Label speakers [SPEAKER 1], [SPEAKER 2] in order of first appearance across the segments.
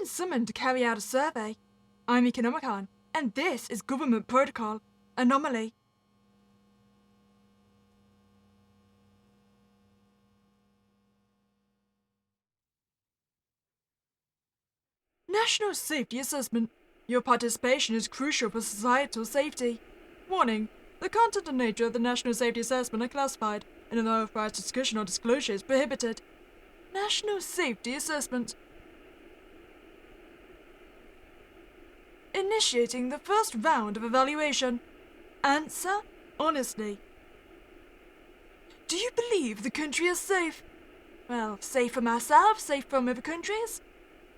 [SPEAKER 1] been summoned to carry out a survey. I'm Meek Nomicon, and this is Government Protocol, Anomaly. National Safety Assessment. Your participation is crucial for societal safety. Warning. The content and nature of the National Safety Assessment are classified, and an unauthorized discussion or disclosure is prohibited. National Safety Assessment. Initiating the first round of evaluation. Answer honestly. Do you believe the country is safe? Well, safe from ourselves, safe from other countries,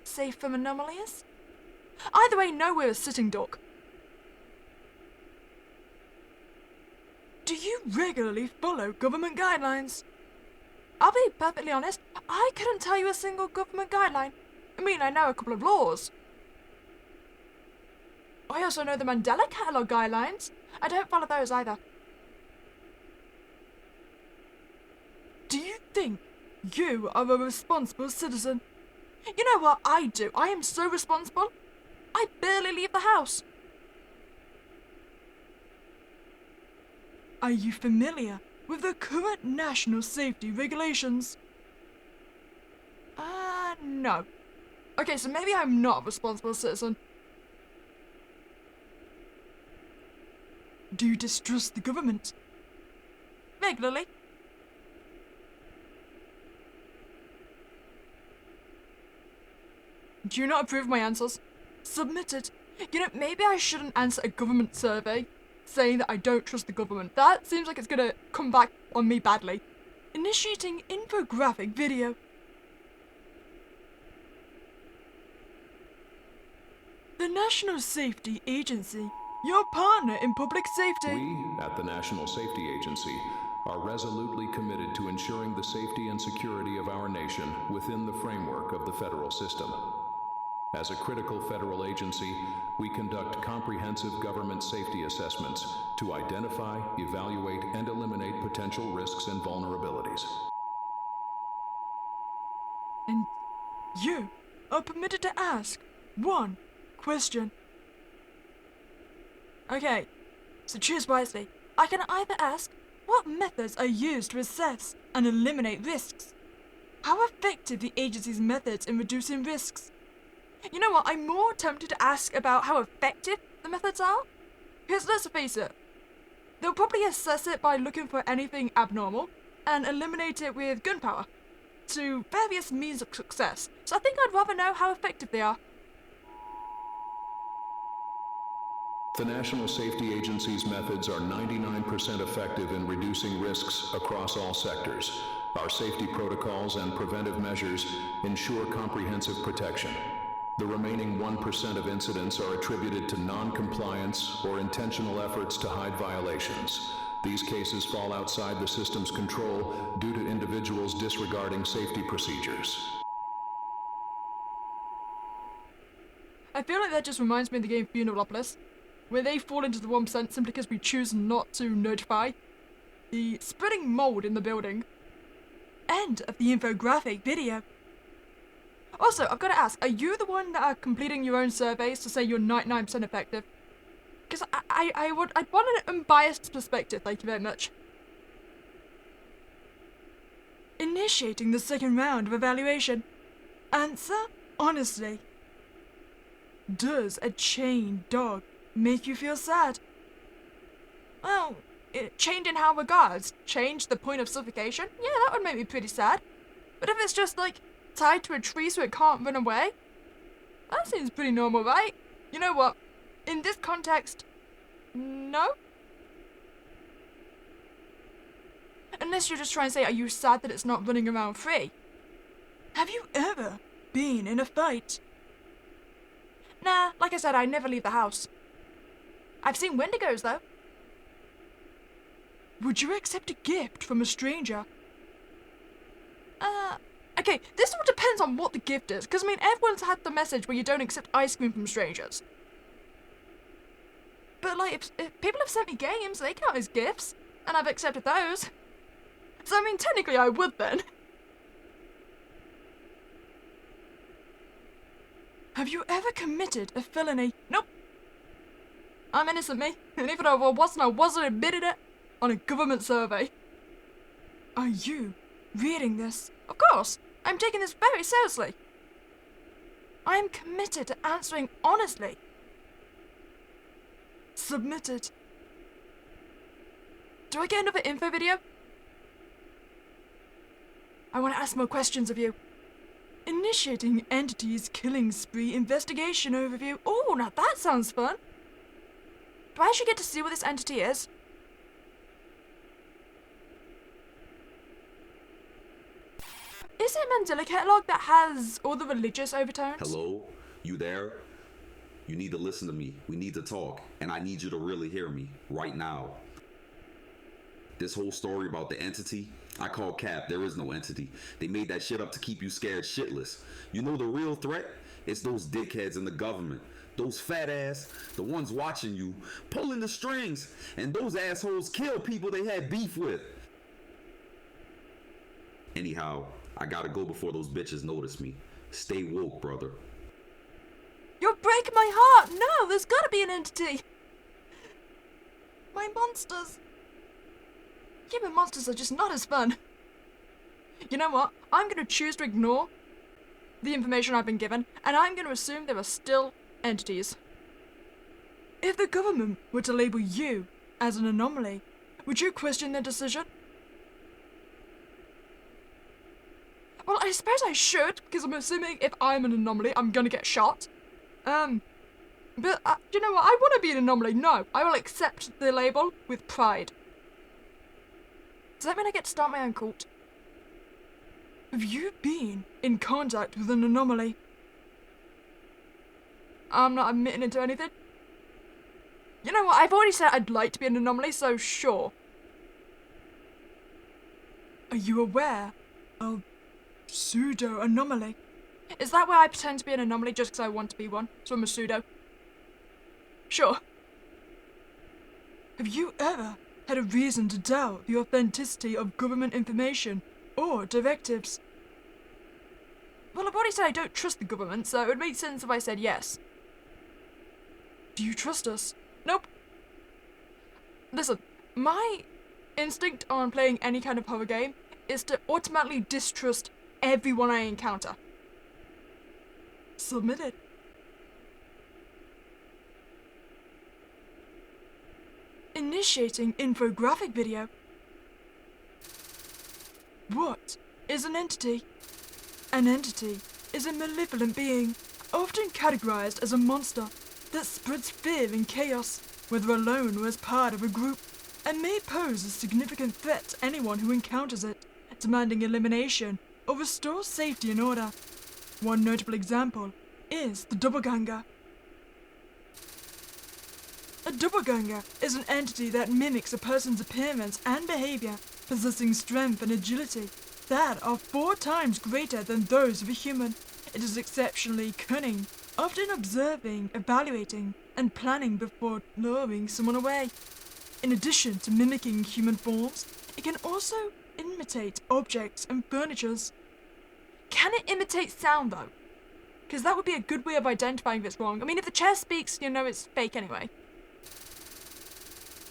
[SPEAKER 1] safe from anomalies? Either way, no, we're a sitting duck. Do you regularly follow government guidelines? I'll be perfectly honest, I couldn't tell you a single government guideline. I mean, I know a couple of laws. I also know the Mandela Catalogue guidelines. I don't follow those either. Do you think you are a responsible citizen? You know what I do? I am so responsible. I barely leave the house. Are you familiar with the current national safety regulations? No. Okay, so maybe I'm not a responsible citizen. Do you distrust the government? Regularly. Do you not approve of my answers? Submitted. You know, maybe I shouldn't answer a government survey saying that I don't trust the government. That seems like it's gonna come back on me badly. Initiating infographic video. The National Safety Agency, your partner in public safety.
[SPEAKER 2] We, at the National Safety Agency, are resolutely committed to ensuring the safety and security of our nation within the framework of the federal system. As a critical federal agency, we conduct comprehensive government safety assessments to identify, evaluate, and eliminate potential risks and vulnerabilities.
[SPEAKER 1] And you are permitted to ask one question. Okay, so choose wisely. I can either ask, what methods are used to assess and eliminate risks? How effective the agency's methods in reducing risks? You know what, I'm more tempted to ask about how effective the methods are. Because let's face it, they'll probably assess it by looking for anything abnormal and eliminate it with gunpowder to various means of success. So I think I'd rather know how effective they are.
[SPEAKER 2] The National Safety Agency's methods are 99% effective in reducing risks across all sectors. Our safety protocols and preventive measures ensure comprehensive protection. The remaining 1% of incidents are attributed to non-compliance or intentional efforts to hide violations. These cases fall outside the system's control due to individuals disregarding safety procedures.
[SPEAKER 1] I feel like that just reminds me of the game Funeralopolis, where they fall into the 1% simply because we choose not to notify the spreading mold in the building. End of the infographic video. Also, I've got to ask, are you the one that are completing your own surveys to say you're 99% effective? Because I'd want an unbiased perspective, thank you very much. Initiating the second round of evaluation. Answer honestly. Does a chained dog make you feel sad? Well, chained in how regards? Chained to the point of suffocation? Yeah, that would make me pretty sad. But if it's just like tied to a tree so it can't run away, that seems pretty normal, right? You know what? In this context, no. Unless you're just trying to say, are you sad that it's not running around free? Have you ever been in a fight? Nah, like I said, I never leave the house. I've seen Wendigos, though. Would you accept a gift from a stranger? Okay, this all depends on what the gift is, because, I mean, everyone's had the message where you don't accept ice cream from strangers. But, like, if people have sent me games, they count as gifts, and I've accepted those. So, I mean, technically I would then. Have you ever committed a felony? Nope. I'm innocent, me. And even if I wasn't admitted it on a government survey. Are you reading this? Of course. I'm taking this very seriously. I am committed to answering honestly. Submitted. Do I get another info video? I want to ask more questions of you. Initiating entities killing spree investigation overview. Oh, now that sounds fun. Do I actually get to see what this entity is? Is it a Mandela catalog that has all the religious overtones?
[SPEAKER 3] Hello? You there? You need to listen to me. We need to talk. And I need you to really hear me. Right now. This whole story about the entity, I call cap. There is no entity. They made that shit up to keep you scared shitless. You know the real threat? It's those dickheads in the government. Those fat ass, the ones watching you, pulling the strings. And those assholes kill people they had beef with. Anyhow, I gotta go before those bitches notice me. Stay woke, brother.
[SPEAKER 1] You're breaking my heart! No, there's gotta be an entity! My monsters! Human monsters are just not as fun. You know what? I'm gonna choose to ignore the information I've been given, and I'm gonna assume there are still entities. If the government were to label you as an anomaly, would you question their decision? Well, I suppose I should, because I'm assuming if I'm an anomaly, I'm gonna get shot. But, you know what? I want to be an anomaly. No, I will accept the label with pride. Does that mean I get to start my own cult? Have you been in contact with an anomaly? I'm not admitting into anything. You know what? I've already said I'd like to be an anomaly, so sure. Are you aware of pseudo-anomaly? Is that where I pretend to be an anomaly just because I want to be one? So I'm a pseudo? Sure. Have you ever had a reason to doubt the authenticity of government information or directives? Well, I've already said I don't trust the government, so it would make sense if I said yes. Do you trust us? Nope. Listen, my instinct on playing any kind of horror game is to automatically distrust everyone I encounter. Submitted. Initiating infographic video. What is an entity? An entity is a malevolent being, often categorized as a monster, that spreads fear and chaos, whether alone or as part of a group, and may pose a significant threat to anyone who encounters it, demanding elimination or restore safety and order. One notable example is the doppelganger. A doppelganger is an entity that mimics a person's appearance and behavior, possessing strength and agility that are 4 times greater than those of a human. It is exceptionally cunning, often observing, evaluating, and planning before luring someone away. In addition to mimicking human forms, it can also imitate objects and furnitures. Can it imitate sound though? Because that would be a good way of identifying if it's wrong. I mean, if the chair speaks, you know it's fake anyway.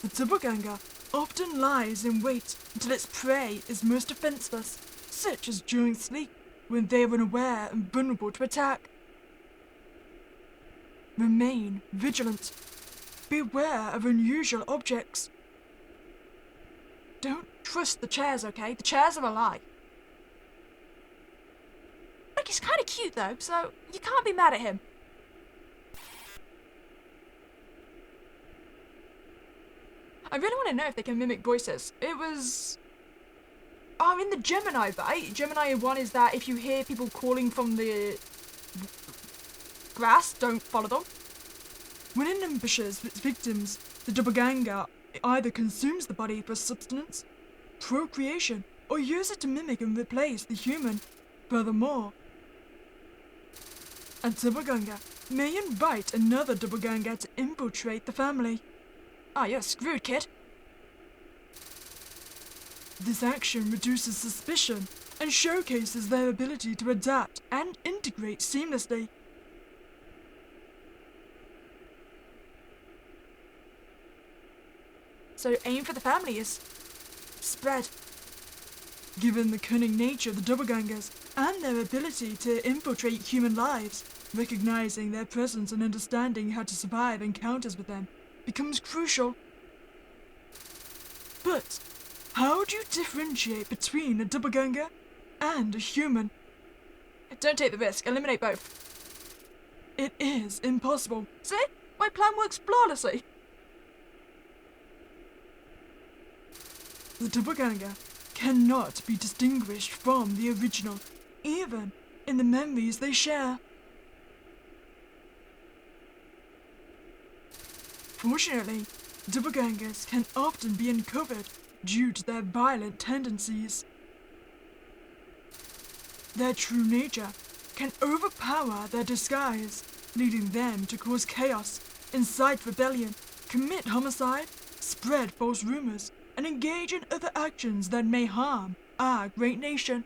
[SPEAKER 1] The doppelganger often lies in wait until its prey is most defenseless, such as during sleep, when they are unaware and vulnerable to attack. Remain vigilant. Beware of unusual objects. Don't trust the chairs, okay? The chairs are a lie. Look, he's kind of cute though, so you can't be mad at him. I really want to know if they can mimic voices. It was... Oh, in the Gemini, right? Gemini 1 is that if you hear people calling from the grass, don't follow them. When it ambushes its victims, the doppelganger either consumes the body for sustenance, procreation, or uses it to mimic and replace the human. Furthermore, a doppelganger may invite another doppelganger to infiltrate the family. Ah, you're screwed, kid. This action reduces suspicion and showcases their ability to adapt and integrate seamlessly. so aim for the families. Spread. Given the cunning nature of the doppelgangers and their ability to infiltrate human lives, recognizing their presence and understanding how to survive encounters with them becomes crucial. But how do you differentiate between a doppelganger and a human? Don't take the risk. Eliminate both. It is impossible. See? My plan works flawlessly. The doppelganger cannot be distinguished from the original, even in the memories they share. Fortunately, doppelgangers can often be uncovered due to their violent tendencies. Their true nature can overpower their disguise, leading them to cause chaos, incite rebellion, commit homicide, spread false rumors, and engage in other actions that may harm our great nation.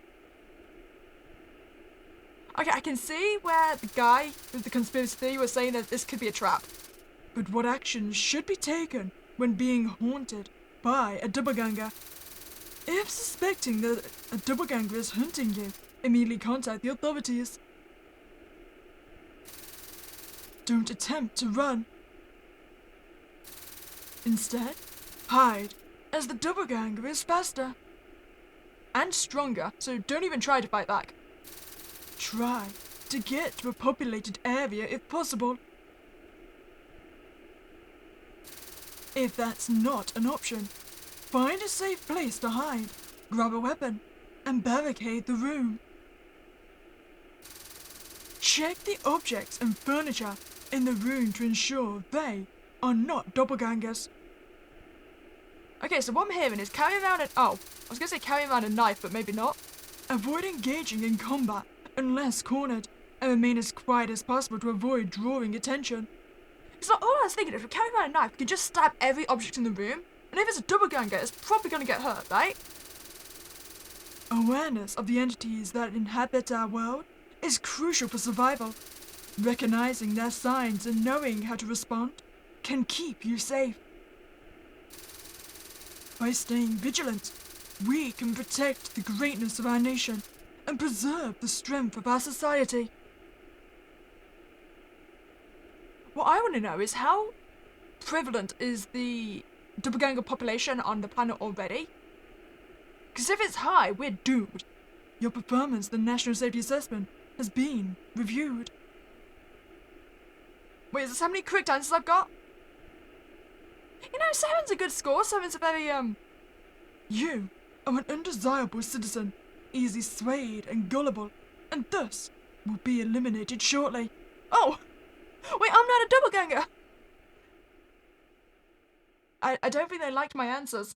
[SPEAKER 1] Okay, I can see where the guy with the conspiracy theory was saying that this could be a trap. But what actions should be taken when being haunted by a doppelganger? If suspecting that a doppelganger is hunting you, immediately contact the authorities. Don't attempt to run. Instead, hide, as the doppelganger is faster and stronger, so don't even try to fight back. Try to get to a populated area if possible. If that's not an option, find a safe place to hide, grab a weapon, and barricade the room. Check the objects and furniture in the room to ensure they are not doppelgangers. Okay, so what I'm hearing is carry around an... Oh, I was going to say carry around a knife, but maybe not. Avoid engaging in combat unless cornered, and remain as quiet as possible to avoid drawing attention. So all I was thinking is, if we carry around a knife, we can just stab every object in the room, and if it's a doppelganger, it's probably going to get hurt, right? Awareness of the entities that inhabit our world is crucial for survival. Recognizing their signs and knowing how to respond can keep you safe. By staying vigilant, we can protect the greatness of our nation and preserve the strength of our society. What I want to know is how prevalent is the doppelganger population on the planet already? Because if it's high, we're doomed. Your performance in the National Safety Assessment has been reviewed. Wait, is this how many correct answers I've got? You know, 7's a good score. 7's a very, You are an undesirable citizen, easily swayed and gullible, and thus will be eliminated shortly. Oh! Wait, I'm not a doppelganger! I don't think they liked my answers.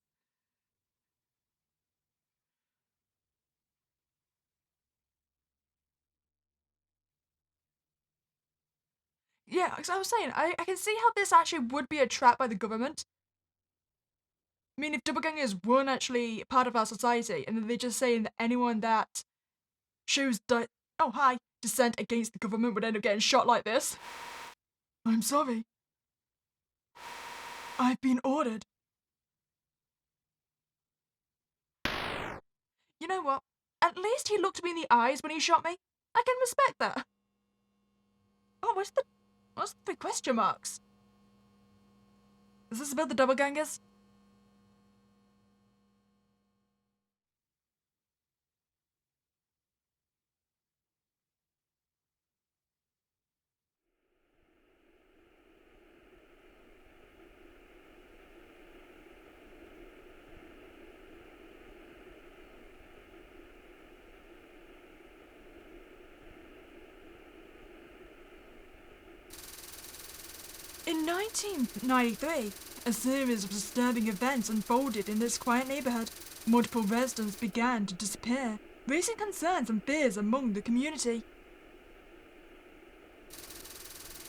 [SPEAKER 1] Yeah, as I was saying, I can see how this actually would be a trap by the government. I mean, if doppelgangers weren't actually part of our society, and then they're just saying that anyone that shows dissent against the government would end up getting shot like this. I'm sorry. I've been ordered. You know what? At least he looked me in the eyes when he shot me. I can respect that. Oh, what's the 3 question marks? Is this about the doppelgangers? In 1993, a series of disturbing events unfolded in this quiet neighborhood. Multiple residents began to disappear, raising concerns and fears among the community.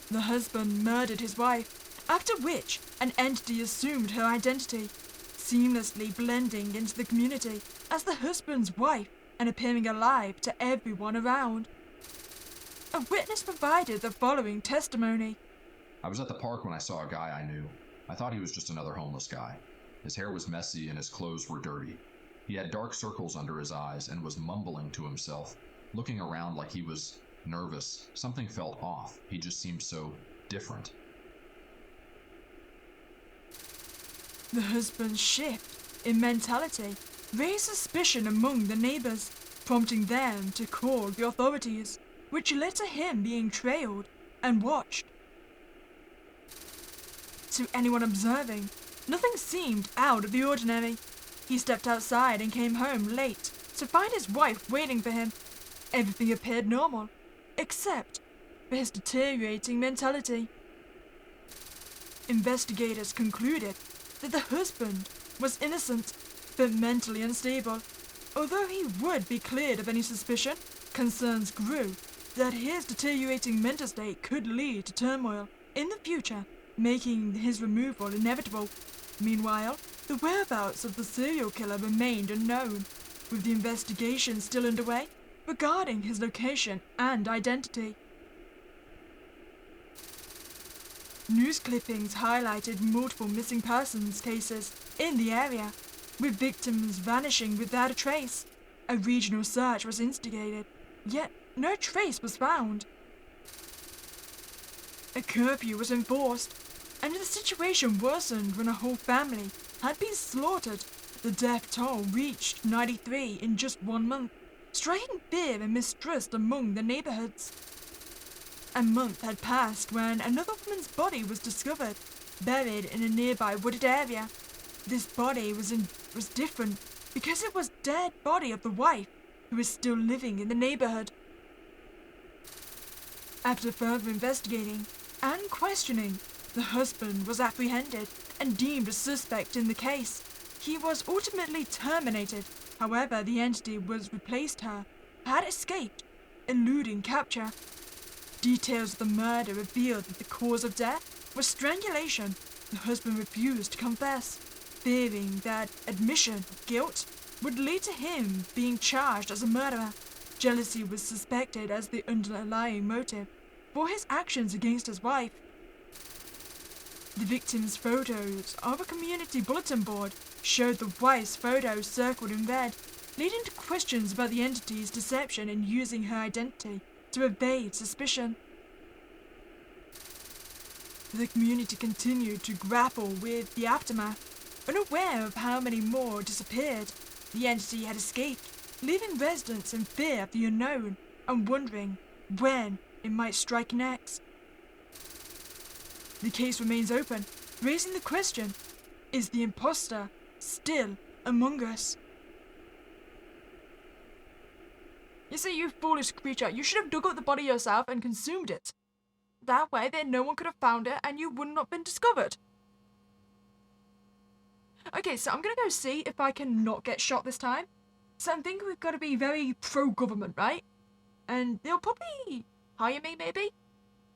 [SPEAKER 1] The husband murdered his wife, after which an entity assumed her identity, seamlessly blending into the community as the husband's wife and appearing alive to everyone around. A witness provided the following testimony.
[SPEAKER 4] I was at the park when I saw a guy I knew. I thought he was just another homeless guy. His hair was messy and his clothes were dirty. He had dark circles under his eyes and was mumbling to himself, looking around like he was nervous. Something felt off. He just seemed so different.
[SPEAKER 1] The husband's shift in mentality raised suspicion among the neighbors, prompting them to call the authorities, which led to him being trailed and watched. To anyone observing, nothing seemed out of the ordinary. He stepped outside and came home late to find his wife waiting for him. Everything appeared normal, except for his deteriorating mentality. Investigators concluded that the husband was innocent, but mentally unstable. Although he would be cleared of any suspicion, concerns grew that his deteriorating mental state could lead to turmoil in the future, making his removal inevitable. Meanwhile, the whereabouts of the serial killer remained unknown, with the investigation still underway regarding his location and identity. News clippings highlighted multiple missing persons cases in the area, with victims vanishing without a trace. A regional search was instigated, yet no trace was found. A curfew was enforced, and the situation worsened when a whole family had been slaughtered. The death toll reached 93 in just 1 month, striking fear and mistrust among the neighborhoods. A month had passed when another woman's body was discovered, buried in a nearby wooded area. This body was different because it was the dead body of the wife, who was still living in the neighborhood. After further investigating and questioning, the husband was apprehended and deemed a suspect in the case. He was ultimately terminated. However, the entity was replaced her had escaped, eluding capture. Details of the murder revealed that the cause of death was strangulation. The husband refused to confess, fearing that admission of guilt would lead to him being charged as a murderer. Jealousy was suspected as the underlying motive for his actions against his wife. The victim's photos of a community bulletin board showed the wife's photo circled in red, leading to questions about the entity's deception in using her identity to evade suspicion. The community continued to grapple with the aftermath, unaware of how many more disappeared. The entity had escaped, leaving residents in fear of the unknown and wondering when it might strike next. The case remains open, raising the question, is the imposter still among us? You see, you foolish creature, you should have dug up the body yourself and consumed it. That way, then no one could have found it and you would not have been discovered. Okay, so I'm gonna go see if I can not get shot this time. So I'm thinking we've got to be very pro-government, right? And they'll probably hire me, maybe?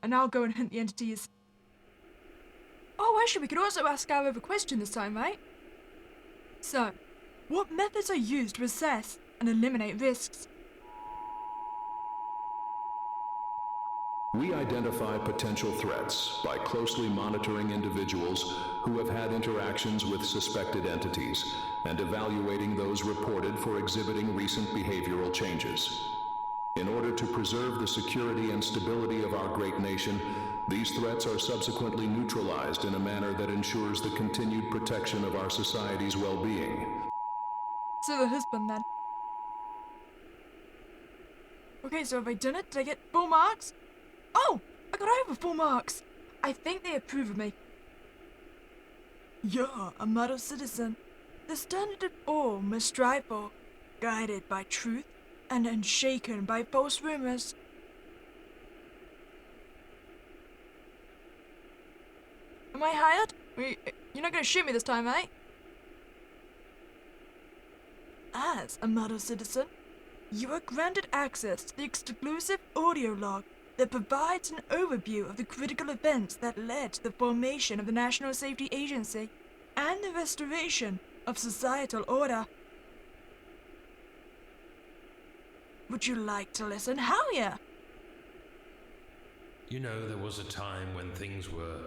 [SPEAKER 1] And I'll go and hunt the entities. Oh, actually, we could also ask our other question this time, right? So, what methods are used to assess and eliminate risks?
[SPEAKER 2] We identify potential threats by closely monitoring individuals who have had interactions with suspected entities and evaluating those reported for exhibiting recent behavioral changes. In order to preserve the security and stability of our great nation, these threats are subsequently neutralized in a manner that ensures the continued protection of our society's well-being.
[SPEAKER 1] So the husband, then. Okay, so have I done it? Did I get full marks? Oh, I got over full marks. I think they approve of me. You're a model citizen. The standard of all must strive for, guided by truth and unshaken by false rumors. Am I hired? You're not gonna shoot me this time, eh? As a model citizen, you are granted access to the exclusive audio log that provides an overview of the critical events that led to the formation of the National Safety Agency and the restoration of societal order. Would you like to listen? Hell yeah!
[SPEAKER 5] You know, there was a time when things were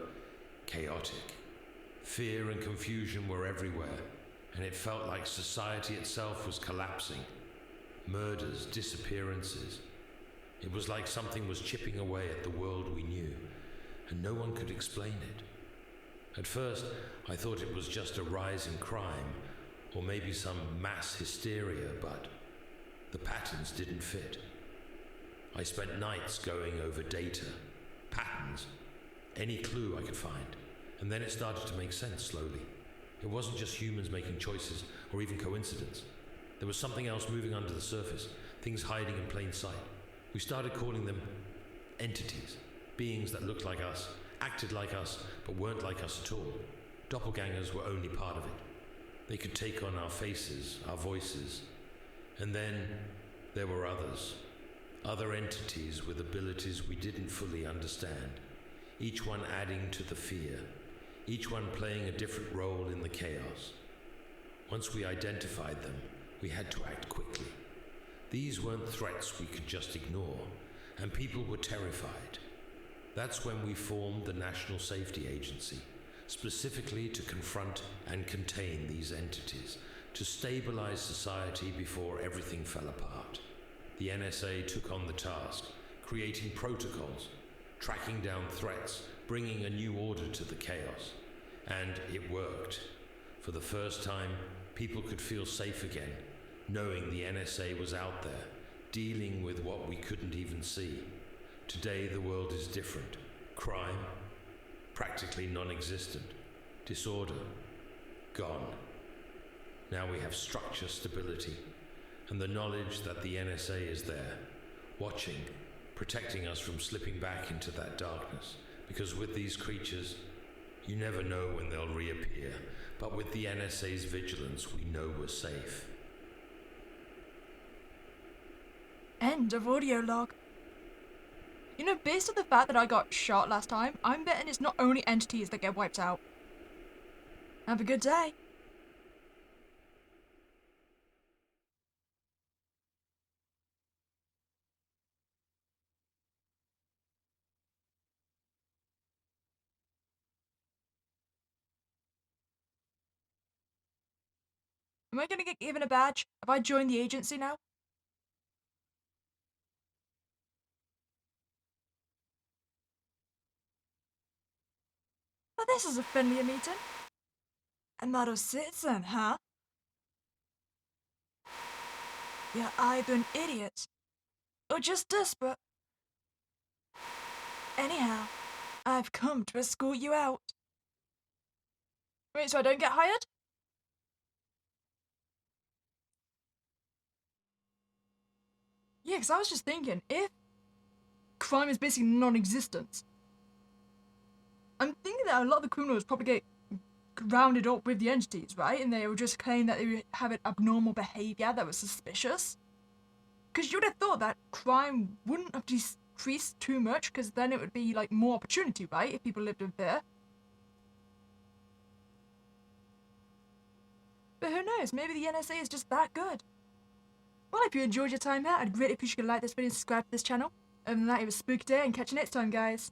[SPEAKER 5] chaotic. Fear and confusion were everywhere, and it felt like society itself was collapsing. Murders, disappearances. It was like something was chipping away at the world we knew, and no one could explain it. At first, I thought it was just a rise in crime, or maybe some mass hysteria, but the patterns didn't fit. I spent nights going over data, patterns, any clue I could find, and then it started to make sense slowly. It wasn't just humans making choices, or even coincidence. There was something else moving under the surface, things hiding in plain sight. We started calling them entities, beings that looked like us, acted like us, but weren't like us at all. Doppelgangers were only part of it. They could take on our faces, our voices. And then there were others. Other entities with abilities we didn't fully understand. Each one adding to the fear. Each one playing a different role in the chaos. Once we identified them, we had to act quickly. These weren't threats we could just ignore, and people were terrified. That's when we formed the National Safety Agency, specifically to confront and contain these entities, to stabilize society before everything fell apart. The NSA took on the task, creating protocols, tracking down threats, bringing a new order to the chaos. And it worked. For the first time, people could feel safe again, knowing the NSA was out there, dealing with what we couldn't even see. Today the world is different. Crime, practically non-existent. Disorder, gone. Now we have structure, stability, and the knowledge that the NSA is there, watching, protecting us from slipping back into that darkness. Because with these creatures, you never know when they'll reappear, but with the NSA's vigilance, we know we're safe.
[SPEAKER 1] End of audio log. You know, based on the fact that I got shot last time, I'm betting it's not only entities that get wiped out. Have a good day. Am I gonna get given a badge? Have I joined the agency now? But this is a friendlier meeting. A model citizen, huh? You're either an idiot or just desperate. Anyhow, I've come to escort you out. Wait, so I don't get hired? Yeah, because I was just thinking, if crime is basically non-existent, I'm thinking that a lot of the criminals probably get rounded up with the entities, right? And they will just claim that they were having abnormal behaviour that was suspicious. Because you would have thought that crime wouldn't have decreased too much, because then it would be like more opportunity, right? If people lived in fear. But who knows? Maybe the NSA is just that good. Well, if you enjoyed your time here, I'd greatly appreciate you to like this video and subscribe to this channel. Other than that, it was Spooky Day, and catch you next time, guys.